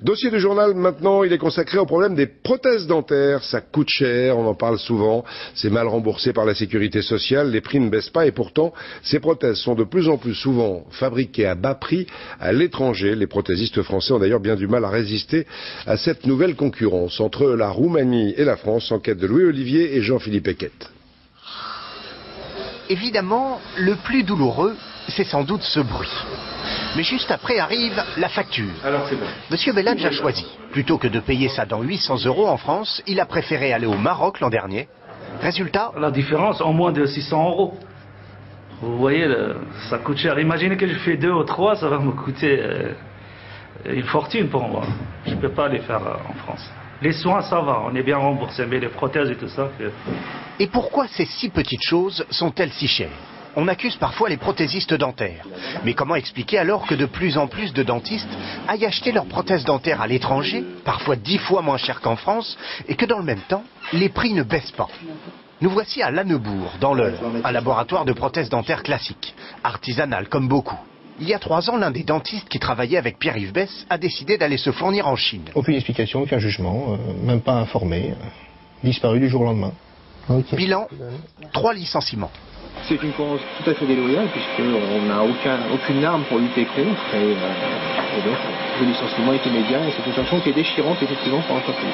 Dossier du journal maintenant, il est consacré au problème des prothèses dentaires. Ça coûte cher, on en parle souvent, c'est mal remboursé par la sécurité sociale, les prix ne baissent pas et pourtant ces prothèses sont de plus en plus souvent fabriquées à bas prix à l'étranger. Les prothésistes français ont d'ailleurs bien du mal à résister à cette nouvelle concurrence entre la Roumanie et la France. Enquête de Louis Olivier et Jean-Philippe Eckett. Évidemment, le plus douloureux, c'est sans doute ce bruit. Mais juste après arrive la facture. Alors c'est bon. Monsieur Belladj a choisi. Plutôt que de payer ça dans 800 € en France, il a préféré aller au Maroc l'an dernier. Résultat, la différence en moins de 600 €. Vous voyez, ça coûte cher. Imaginez que je fais 2 ou 3, ça va me coûter une fortune pour moi. Je ne peux pas les faire en France. Les soins, ça va, on est bien remboursé, mais les prothèses et tout ça... Et pourquoi ces si petites choses sont-elles si chères? On accuse parfois les prothésistes dentaires. Mais comment expliquer alors que de plus en plus de dentistes aillent acheter leurs prothèses dentaires à l'étranger, parfois 10 fois moins cher qu'en France, et que dans le même temps, les prix ne baissent pas? Nous voici à Lannebourg, dans l'Eure, un laboratoire de prothèses dentaires classiques, artisanal comme beaucoup. Il y a 3 ans, l'un des dentistes qui travaillait avec Pierre-Yves Besse a décidé d'aller se fournir en Chine. Aucune explication, aucun jugement, même pas informé, disparu du jour au lendemain. Okay. Bilan, 3 licenciements. C'est une concurrence tout à fait déloyale puisqu'on n'a aucune arme pour lutter contre et donc le licenciement est immédiat et c'est une sanction qui est déchirante effectivement pour l'entreprise.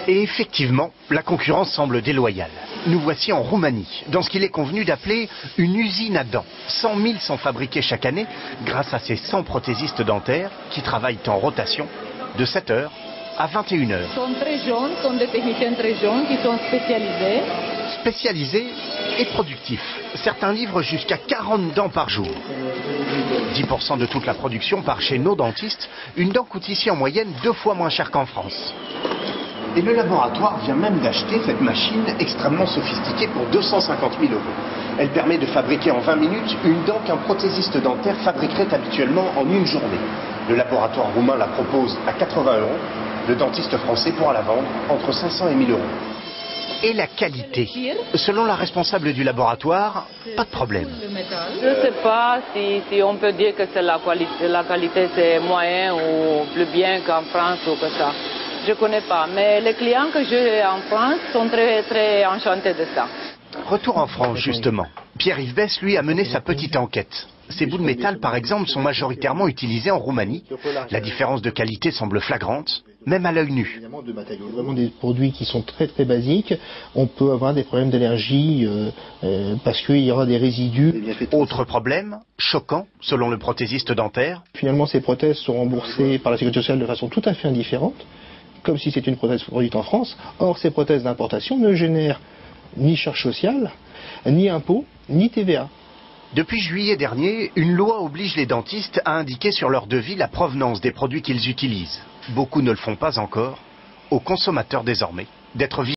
Et effectivement, la concurrence semble déloyale. Nous voici en Roumanie, dans ce qu'il est convenu d'appeler une usine à dents. 100 000 sont fabriqués chaque année grâce à ces 100 prothésistes dentaires qui travaillent en rotation de 7 h à 21 h. Sont très jeunes, sont des techniciens très jeunes qui sont spécialisés. Spécialisés et productifs. Certains livrent jusqu'à 40 dents par jour. 10% de toute la production part chez nos dentistes. Une dent coûte ici en moyenne 2 fois moins cher qu'en France. Et le laboratoire vient même d'acheter cette machine extrêmement sophistiquée pour 250 000 €. Elle permet de fabriquer en 20 minutes une dent qu'un prothésiste dentaire fabriquerait habituellement en une journée. Le laboratoire roumain la propose à 80 €. Le dentiste français pourra la vendre entre 500 et 1000 €. Et la qualité. Selon la responsable du laboratoire, pas de problème. Je ne sais pas si on peut dire que c'est la qualité c'est moyen ou plus bien qu'en France ou que ça. Je ne connais pas, mais les clients que j'ai en France sont très, très enchantés de ça. Retour en France, justement. Pierre-Yves Besse, lui, a mené sa petite enquête. Ces bouts de métal, par exemple, sont majoritairement utilisés en Roumanie. La différence de qualité semble flagrante, même à l'œil nu. Vraiment des produits qui sont très très basiques. On peut avoir des problèmes d'allergie parce qu'il y aura des résidus. Autre problème, choquant, selon le prothésiste dentaire. Finalement, ces prothèses sont remboursées par la sécurité sociale de façon tout à fait indifférente, comme si c'était une prothèse produite en France. Or, ces prothèses d'importation ne génèrent ni charge sociale, ni impôts, ni TVA. Depuis juillet dernier, une loi oblige les dentistes à indiquer sur leur devis la provenance des produits qu'ils utilisent. Beaucoup ne le font pas encore. Aux consommateurs désormais d'être vigilants.